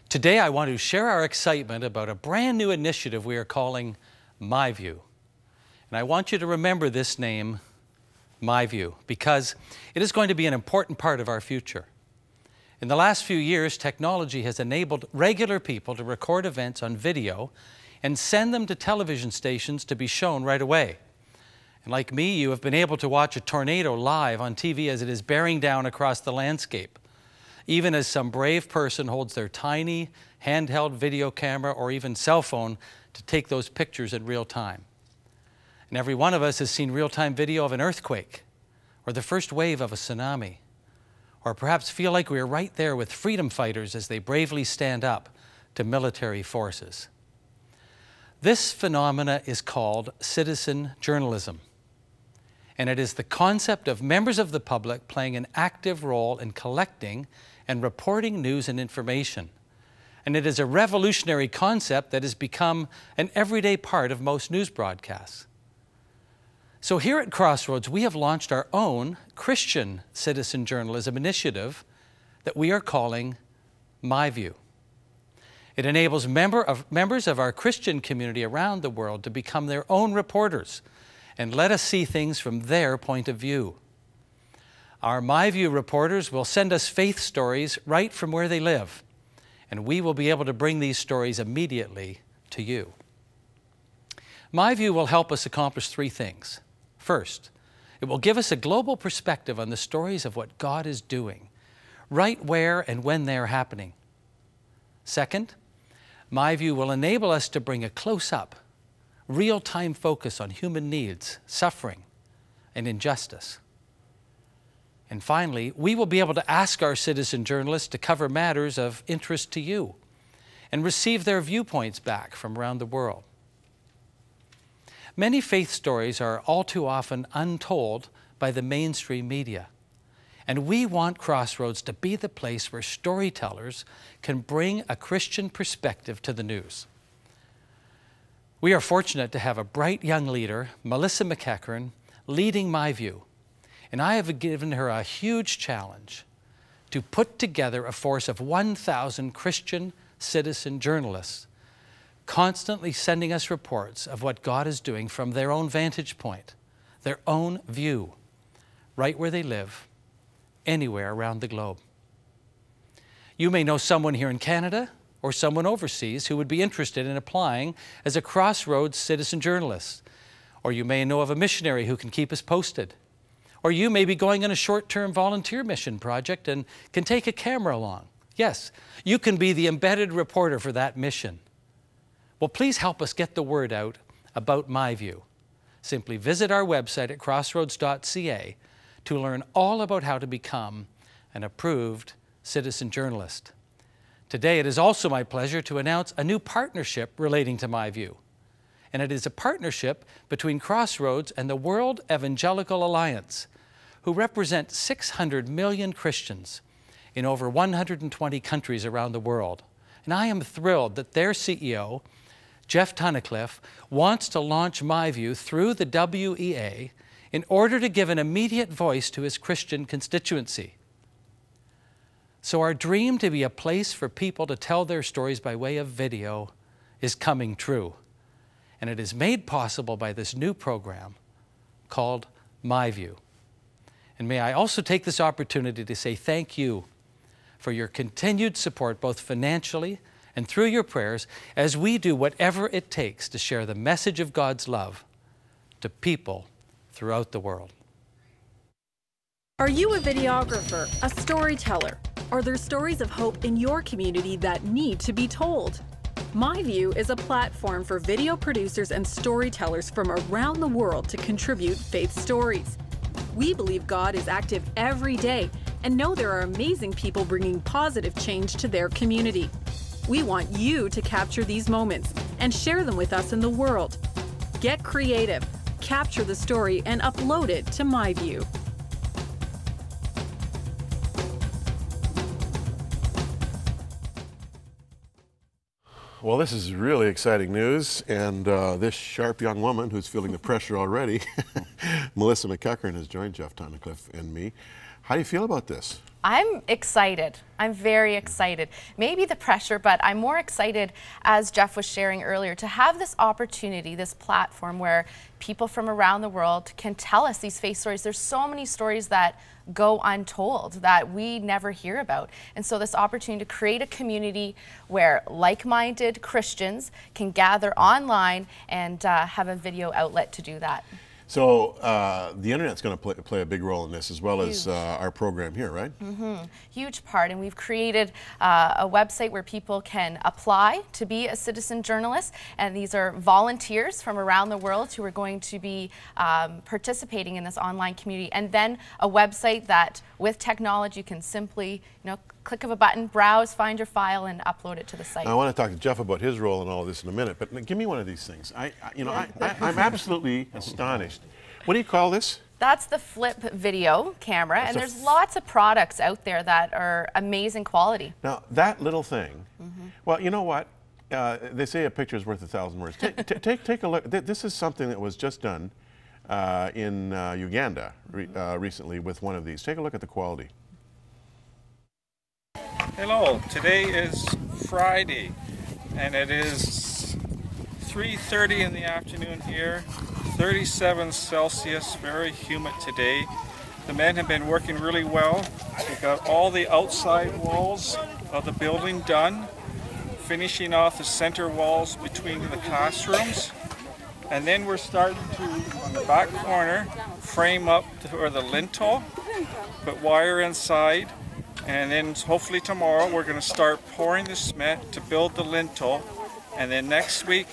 Today I want to share our excitement about a brand new initiative we are calling myVu. And I want you to remember this name, myVu, because it is going to be an important part of our future. In the last few years, technology has enabled regular people to record events on video and send them to television stations to be shown right away. And like me, you have been able to watch a tornado live on TV as it is bearing down across the landscape, even as some brave person holds their tiny handheld video camera or even cell phone to take those pictures in real time. And every one of us has seen real-time video of an earthquake or the first wave of a tsunami, or perhaps feel like we are right there with freedom fighters as they bravely stand up to military forces. This phenomena is called citizen journalism, and it is the concept of members of the public playing an active role in collecting and reporting news and information. And it is a revolutionary concept that has become an everyday part of most news broadcasts. So here at Crossroads, we have launched our own Christian citizen journalism initiative that we are calling myVu. It enables members of our Christian community around the world to become their own reporters and let us see things from their point of view. Our myVu reporters will send us faith stories right from where they live, and we will be able to bring these stories immediately to you. myVu will help us accomplish three things. First, it will give us a global perspective on the stories of what God is doing, right where and when they are happening. Second, myVu will enable us to bring a close-up, real-time focus on human needs, suffering, and injustice. And finally, we will be able to ask our citizen journalists to cover matters of interest to you and receive their viewpoints back from around the world. Many faith stories are all too often untold by the mainstream media, and we want Crossroads to be the place where storytellers can bring a Christian perspective to the news. We are fortunate to have a bright young leader, Melissa McEachern, leading myVu. And I have given her a huge challenge to put together a force of 1,000 Christian citizen journalists, constantly sending us reports of what God is doing from their own vantage point, their own view, right where they live, anywhere around the globe. You may know someone here in Canada or someone overseas who would be interested in applying as a Crossroads citizen journalist, or you may know of a missionary who can keep us posted. Or you may be going on a short-term volunteer mission project and can take a camera along. Yes, you can be the embedded reporter for that mission. Well, please help us get the word out about myVu. Simply visit our website at crossroads.ca to learn all about how to become an approved citizen journalist. Today, it is also my pleasure to announce a new partnership relating to myVu. And it is a partnership between Crossroads and the World Evangelical Alliance, who represent 600 million Christians in over 120 countries around the world. And I am thrilled that their CEO, Geoff Tunnicliffe, wants to launch myVu through the WEA in order to give an immediate voice to his Christian constituency. So our dream to be a place for people to tell their stories by way of video is coming true. And it is made possible by this new program called myVu. And may I also take this opportunity to say thank you for your continued support, both financially and through your prayers, as we do whatever it takes to share the message of God's love to people throughout the world. Are you a videographer, a storyteller? Are there stories of hope in your community that need to be told? myVu is a platform for video producers and storytellers from around the world to contribute faith stories. We believe God is active every day and know there are amazing people bringing positive change to their community. We want you to capture these moments and share them with us in the world. Get creative, capture the story, and upload it to myVu. Well, this is really exciting news, and this sharp young woman who's feeling the pressure already, Melissa McEachern, has joined Geoff Tunnicliffe and me. How do you feel about this? I'm excited. I'm very excited. Maybe the pressure, but I'm more excited, as Geoff was sharing earlier, to have this opportunity, this platform where people from around the world can tell us these faith stories. There's so many stories that go untold that we never hear about. And so this opportunity to create a community where like-minded Christians can gather online and have a video outlet to do that. So the internet's going to play a big role in this, as well as our program here, right? Huge part, and we've created a website where people can apply to be a citizen journalist, and these are volunteers from around the world who are going to be participating in this online community, and then a website that with technology you can simply, click of a button, browse, find your file, and upload it to the site. I want to talk to Geoff about his role in all of this in a minute, but give me one of these things. I'm absolutely astonished. What do you call this? That's the flip video camera, and there's lots of products out there that are amazing quality. Now, that little thing, well, you know what? They say a picture is worth 1,000 words. Take a look. This is something that was just done in Uganda recently with one of these. Take a look at the quality. Hello, today is Friday, and it is 3:30 in the afternoon here, 37 Celsius, very humid today. The men have been working really well. We got all the outside walls of the building done, finishing off the center walls between the classrooms, and then we're starting to, on the back corner, frame up for the lintel, put wire inside. And then hopefully tomorrow we're going to start pouring the cement to build the lintel. And then next week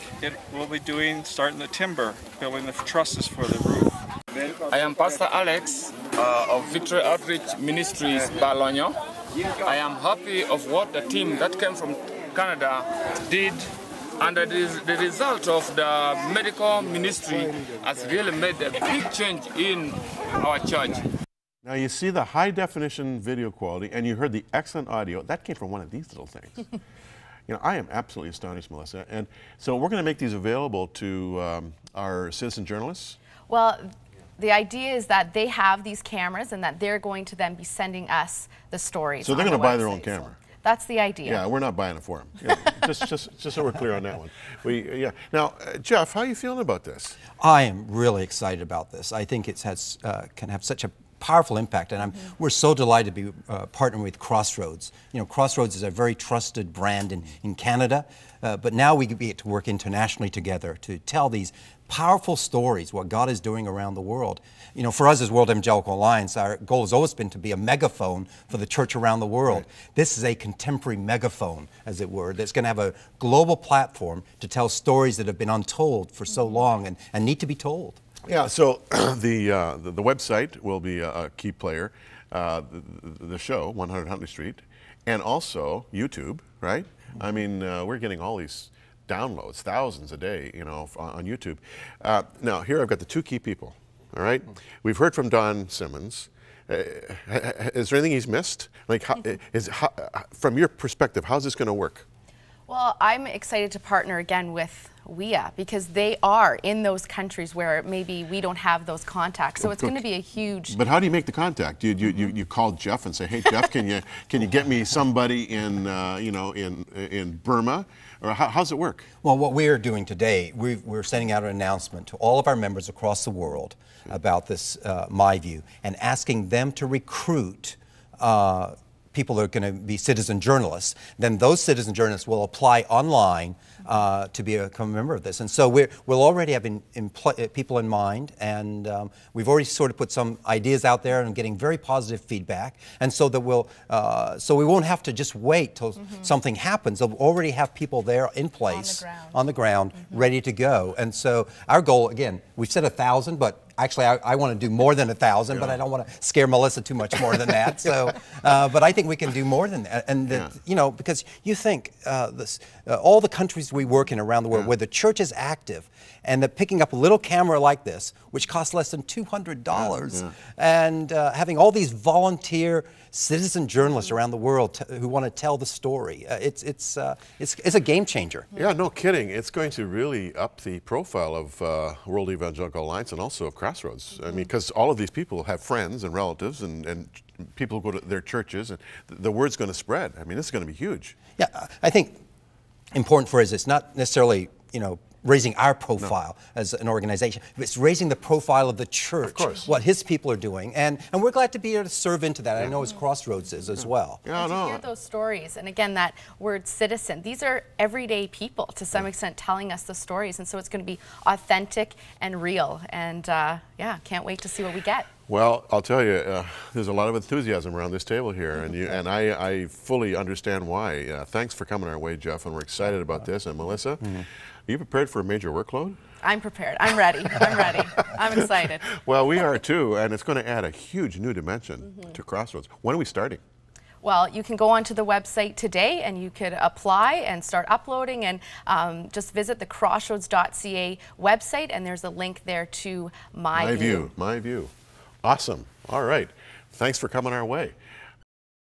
we'll be starting the timber, building the trusses for the roof. I am Pastor Alex of Victory Outreach Ministries, Bologna. I am happy of what the team that came from Canada did, and the result of the medical ministry has really made a big change in our church. Now you see the high definition video quality, and you heard the excellent audio. That came from one of these little things. I am absolutely astonished, Melissa. And so we're going to make these available to our citizen journalists. Well, the idea is that they have these cameras and that they're going to then be sending us the stories. So they're going to buy their own camera. So that's the idea. Yeah, we're not buying it for them. Yeah, just so we're clear on that one. Now, Geoff, how are you feeling about this? I am really excited about this. I think it can have such a powerful impact, and we're so delighted to be partnering with Crossroads. Crossroads is a very trusted brand in Canada, but now we get to work internationally together to tell these powerful stories, what God is doing around the world. For us as World Evangelical Alliance, our goal has always been to be a megaphone for the church around the world. Right. This is a contemporary megaphone, as it were, that's going to have a global platform to tell stories that have been untold for so long and need to be told. Yeah, so the website will be a key player, the show, 100 Huntley Street, and also YouTube, right? I mean, we're getting all these downloads, thousands a day, on YouTube. Now, here I've got the two key people, all right? We've heard from Don Simmons. Is there anything he's missed? From your perspective, how's this going to work? Well, I'm excited to partner again with WEA because they are in those countries where maybe we don't have those contacts. So it's going to be a huge. But how do you make the contact? You call Geoff and say, "Hey, Geoff, can you get me somebody in in Burma?" Or how's it work? Well, what we're doing today, we're sending out an announcement to all of our members across the world about this myVu and asking them to recruit people that are going to be citizen journalists. Then those citizen journalists will apply online to become a member of this. And so we'll already have people in mind, and we've already sort of put some ideas out there and getting very positive feedback. And so that so we won't have to just wait till something happens. We'll already have people there in place, on the ground, ready to go. And so our goal, again, we've said 1,000, but actually, I want to do more than 1,000, but I don't want to scare Melissa too much more than that. So, but I think we can do more than that. And because you think all the countries we work in around the world where the church is active, and that picking up a little camera like this, which costs less than $200, and having all these volunteer citizen journalists around the world who want to tell the story, it's a game changer. Yeah, no kidding. It's going to really up the profile of World Evangelical Alliance and also of Crossroads. I mean, because all of these people have friends and relatives and people go to their churches, and the word's going to spread. I mean, this is going to be huge. Yeah, I think important for us, it's not necessarily, you know, raising our profile as an organization. It's raising the profile of the church, of course, what his people are doing, and we're glad to be able to serve into that. I know as Crossroads is as well. And to hear those stories, and again, that word citizen, these are everyday people to some extent telling us the stories, and so it's going to be authentic and real, and yeah, can't wait to see what we get. Well, I'll tell you, there's a lot of enthusiasm around this table here, and I fully understand why. Thanks for coming our way, Geoff, and we're excited about this. And Melissa, are you prepared for a major workload? I'm prepared. I'm ready. I'm ready. I'm excited. Well, we are too, and it's going to add a huge new dimension to Crossroads. When are we starting? Well, you can go onto the website today and you could apply and start uploading, and just visit the crossroads.ca website, and there's a link there to MyVu. MyVu. Awesome. All right. Thanks for coming our way.